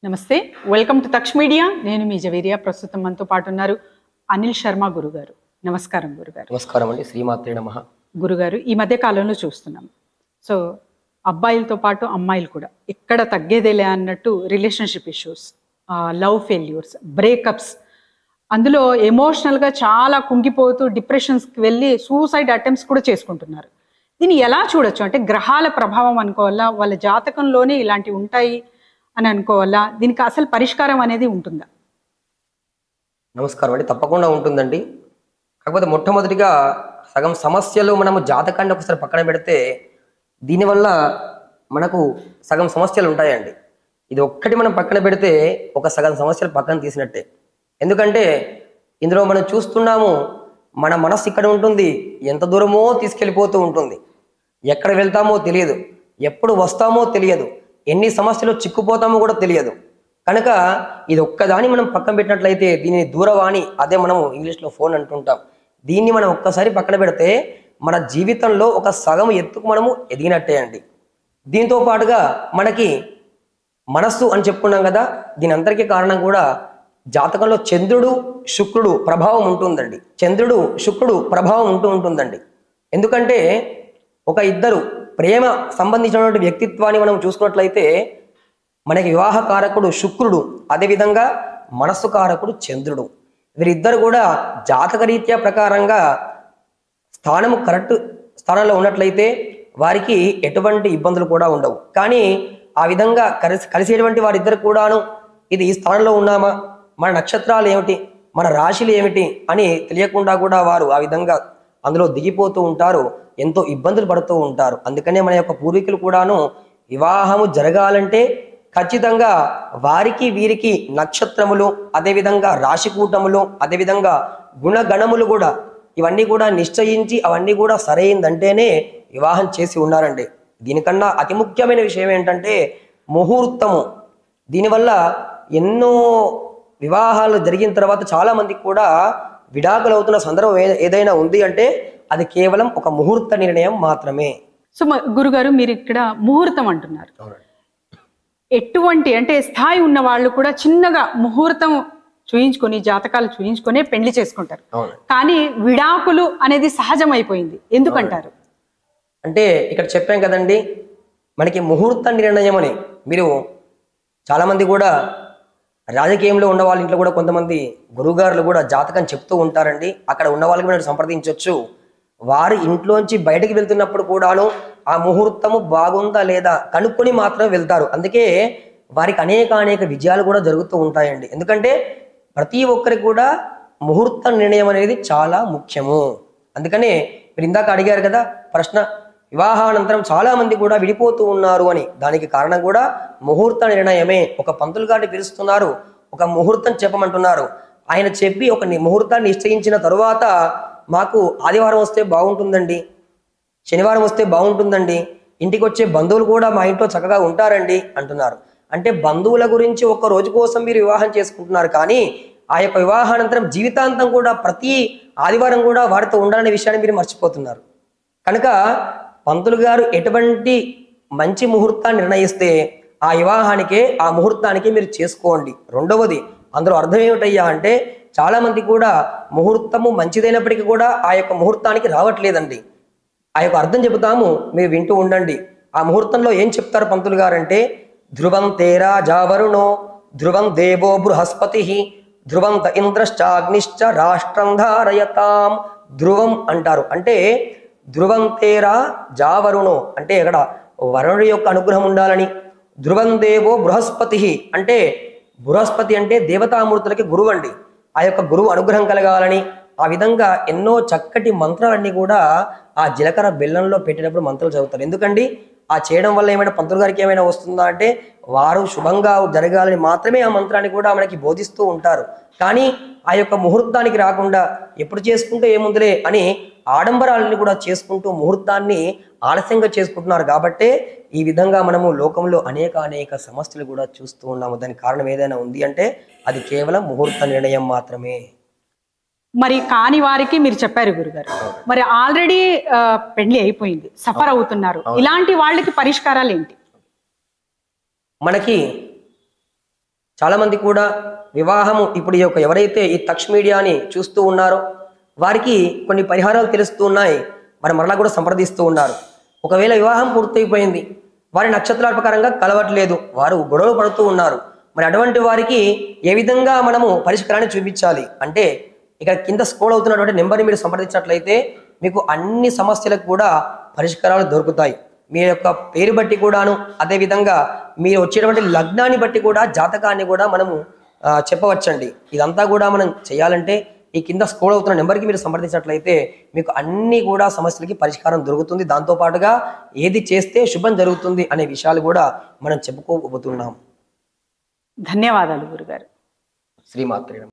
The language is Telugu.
నమస్తే, వెల్కమ్ టు తక్ష్ మీడియా. నేను మీ జవేరియా. ప్రస్తుతం మనతో పాటు ఉన్నారు అనిల్ శర్మ గురుగారు. నమస్కారం గురుగారు. నమస్కారం అండి. శ్రీమాత్రే నమః. గురుగారు, ఈ మధ్య కాలంలో చూస్తున్నాం, సో అబ్బాయిలతో పాటు అమ్మాయిలు కూడా ఎక్కడ తగ్గేదేలే అన్నట్టు relationship issues, love failures, breakups, అందులో ఎమోషనల్గా చాలా కుంగిపోతూ డిప్రెషన్స్కి వెళ్ళి సూసైడ్ అటెంప్ట్స్ కూడా చేసుకుంటున్నారు. దీన్ని ఎలా చూడొచ్చు? అంటే గ్రహాల ప్రభావం అనుకోవాలా, వాళ్ళ జాతకంలోనే ఇలాంటివి ఉంటాయి అని అనుకోవాలా? దీనికి అసలు పరిష్కారం అనేది ఉంటుందా? నమస్కారం అండి. తప్పకుండా ఉంటుందండి. కాకపోతే మొట్టమొదటిగా సగం సమస్యలు మనము జాతకాన్ని ఒకసారి పక్కన పెడితే దీనివల్ల మనకు సగం సమస్యలు ఉంటాయండి. ఇది ఒక్కటి మనం పక్కన పెడితే ఒక సగం సమస్యలు పక్కన తీసినట్టే. ఎందుకంటే ఇందులో మనం చూస్తున్నాము, మన మనసు ఇక్కడ ఉంటుంది, ఎంత దూరమో తీసుకెళ్ళిపోతూ ఉంటుంది, ఎక్కడ వెళ్తామో తెలియదు, ఎప్పుడు వస్తామో తెలియదు, ఎన్ని సమస్యలు చిక్కుపోతామో కూడా తెలియదు. కనుక ఇది ఒక్కదాన్ని మనం పక్కన పెట్టినట్లయితే దీనిని దూరవాణి, అదే మనము ఇంగ్లీష్లో ఫోన్ అంటుంటాం, దీన్ని మనం ఒక్కసారి పక్కన పెడితే మన జీవితంలో ఒక సగం ఎత్తుకు మనము ఎదిగినట్టే అండి. దీంతో పాటుగా మనకి మనస్సు అని చెప్పుకున్నాం కదా, దీని అందరికీ కారణం కూడా జాతకంలో చంద్రుడు శుక్రుడు ప్రభావం ఉంటుందండి. చంద్రుడు శుక్రుడు ప్రభావం ఉంటుందండి. ఎందుకంటే ఒక ఇద్దరు ప్రేమ సంబంధించినటువంటి వ్యక్తిత్వాన్ని మనం చూసుకున్నట్లయితే మనకి వివాహ కారకుడు శుక్రుడు, అదేవిధంగా మనస్సు కారకుడు చంద్రుడు. వీరిద్దరు కూడా జాతక రీత్యా ప్రకారంగా స్థానము కరెక్ట్ స్థానంలో ఉన్నట్లయితే వారికి ఎటువంటి ఇబ్బందులు కూడా ఉండవు. కానీ ఆ విధంగా కలిసేటువంటి వారిద్దరు కూడాను ఇది ఈ స్థానంలో ఉన్నామా, మన నక్షత్రాలు ఏమిటి, మన రాశులు ఏమిటి అని తెలియకుండా కూడా వారు ఆ విధంగా అందులో దిగిపోతూ ఉంటారు, ఎంతో ఇబ్బందులు పడుతూ ఉంటారు. అందుకనే మన యొక్క పూర్వీకులు కూడాను వివాహము జరగాలంటే ఖచ్చితంగా వారికి వీరికి నక్షత్రములు, అదేవిధంగా రాశికూటములు, అదేవిధంగా గుణగణములు కూడా ఇవన్నీ కూడా నిశ్చయించి అవన్నీ కూడా సరైందంటేనే వివాహం చేసి ఉన్నారండి. దీనికన్నా అతి ముఖ్యమైన విషయం ఏంటంటే ముహూర్తము. దీనివల్ల ఎన్నో వివాహాలు జరిగిన తర్వాత చాలా మందికి కూడా విడాకులు అవుతున్న సందర్భం ఏదైనా ఉంది అంటే అది కేవలం ఒక ముహూర్త నిర్ణయం మాత్రమే. సో గురుగారు, మీరు ఇక్కడ ముహూర్తం అంటున్నారు, ఎటువంటి అంటే స్థాయి ఉన్న వాళ్ళు కూడా చిన్నగా ముహూర్తం చూయించుకొని జాతకాలు చూయించుకొని పెళ్లి చేసుకుంటారు, కానీ విడాకులు అనేది సహజం అయిపోయింది. ఎందుకంటారు? అంటే ఇక్కడ చెప్పాం కదండి, మనకి ముహూర్త నిర్ణయం అని. మీరు చాలామంది కూడా రాజకీయంలో ఉన్న వాళ్ళ ఇంట్లో కూడా కొంతమంది గురువుగారులు కూడా జాతకం చెప్తూ ఉంటారండి. అక్కడ ఉన్న వాళ్ళకి మీరు సంప్రదించవచ్చు. వారు ఇంట్లోంచి బయటకు వెళ్తున్నప్పుడు కూడాను ఆ ముహూర్తము బాగుందా లేదా కనుక్కొని మాత్రమే వెళ్తారు. అందుకే వారికి అనేక విజయాలు కూడా జరుగుతూ ఉంటాయండి. ఎందుకంటే ప్రతి ఒక్కరికి కూడా ముహూర్త నిర్ణయం అనేది చాలా ముఖ్యము. అందుకనే మీరు ఇందాక అడిగారు కదా ప్రశ్న, వివాహానంతరం చాలా మంది కూడా విడిపోతూ ఉన్నారు అని. దానికి కారణం కూడా ముహూర్త నిర్ణయమే. ఒక పంతులు గారిని పిలుస్తున్నారు, ఒక ముహూర్తం చెప్పమంటున్నారు. ఆయన చెప్పి ఒక ముహూర్తాన్ని నిశ్చయించిన తరువాత మాకు ఆదివారం వస్తే బాగుంటుందండి, శనివారం వస్తే బాగుంటుందండి, ఇంటికి వచ్చే బంధువులు కూడా మా ఇంట్లో చక్కగా ఉంటారండి అంటున్నారు. అంటే బంధువుల గురించి ఒక్క రోజు కోసం మీరు వివాహం చేసుకుంటున్నారు, కానీ ఆ యొక్క వివాహానంతరం జీవితాంతం కూడా ప్రతి ఆదివారం కూడా వారితో ఉండాలనే విషయాన్ని మీరు మర్చిపోతున్నారు. కనుక పంతులు గారు ఎటువంటి మంచి ముహూర్తాన్ని నిర్ణయిస్తే ఆ వివాహానికే ఆ ముహూర్తానికి మీరు చేసుకోండి. రెండవది, అందులో అర్థం ఏమిటయ్యా అంటే చాలా మంది కూడా ముహూర్తము మంచిదైనప్పటికీ కూడా ఆ యొక్క ముహూర్తానికి రావట్లేదండి. ఆ యొక్క అర్థం చెబుతాము, మీరు వింటూ ఉండండి. ఆ ముహూర్తంలో ఏం చెప్తారు పంతులు గారు అంటే, ధ్రువం తేరా జావరుణో ధ్రువం దేవో బృహస్పతి ధ్రువం త ఇంద్రశ్చాగ్నిశ్చ రాష్ట్రం ధారయతాం. ధ్రువం అంటారు అంటే ధ్రువం తేరా జావరుణో అంటే ఇక్కడ వరుణుడి యొక్క అనుగ్రహం ఉండాలని. ధ్రువం దేవో బృహస్పతి అంటే బృహస్పతి అంటే దేవతామూర్తులకి గురువు అండి. ఆ యొక్క గురువు అనుగ్రహం కలగాలని. ఆ విధంగా ఎన్నో చక్కటి మంత్రాలన్నీ కూడా ఆ జీలకర్ర బెల్లంలో పెట్టినప్పుడు మంత్రాలు చదువుతారు. ఎందుకండి ఆ చేయడం వల్ల ఏమైనా పంతులు గారికి ఏమైనా వస్తుందా అంటే వారు శుభంగా జరగాలని మాత్రమే ఆ మంత్రాన్ని కూడా మనకి బోధిస్తూ ఉంటారు. కానీ ఆ యొక్క ముహూర్తానికి రాకుండా ఎప్పుడు చేసుకుంటే ఏముందిలే అని ఆడంబరాలని కూడా చేసుకుంటూ ముహూర్తాన్ని ఆలస్యంగా చేసుకుంటున్నారు. కాబట్టే ఈ విధంగా మనము లోకంలో అనేక సమస్యలు కూడా చూస్తూ ఉన్నాము. దానికి కారణం ఏదైనా ఉంది అంటే అది కేవలం ముహూర్త నిర్ణయం మాత్రమే. మరి కాని వారికి మీరు చెప్పారు గురుగారు, మరి ఆల్రెడీ పెళ్లి అయిపోయింది, సఫర్ అవుతున్నారు, ఇలాంటి వాళ్ళకి పరిష్కారాలు ఏంటి? మనకి చాలామంది కూడా వివాహము ఇప్పుడు ఈ యొక్క ఎవరైతే ఈ తక్ష మీడియాని చూస్తూ ఉన్నారో వారికి కొన్ని పరిహారాలు తెలుస్తూ ఉన్నాయి, మరి మరలా కూడా సంప్రదిస్తూ ఉన్నారు. ఒకవేళ వివాహం పూర్తయిపోయింది, వారి నక్షత్రాల ప్రకారంగా కలవట్లేదు, వారు గొడవలు పడుతూ ఉన్నారు, మరి అటువంటి వారికి ఏ విధంగా మనము పరిష్కారాన్ని చూపించాలి అంటే ఇక్కడ కింద స్క్రోల్ అవుతున్నటువంటి నెంబర్ని మీరు సంప్రదించినట్లయితే మీకు అన్ని సమస్యలకు కూడా పరిష్కారాలు దొరుకుతాయి. మీ యొక్క పేరు బట్టి కూడాను, అదేవిధంగా మీరు వచ్చేటువంటి లగ్నాన్ని బట్టి కూడా జాతకాన్ని కూడా మనము చెప్పవచ్చండి. ఇదంతా కూడా మనం చేయాలంటే ఈ కింద స్క్రోల్ అవుతున్న నెంబర్కి మీరు సంప్రదించినట్లయితే మీకు అన్ని కూడా సమస్యలకి పరిష్కారం దొరుకుతుంది. దాంతోపాటుగా ఏది చేస్తే శుభం జరుగుతుంది అనే విషయాలు కూడా మనం చెప్పుకోబోతున్నాం. ధన్యవాదాలు గురుగారు. శ్రీమాత్రే నమః.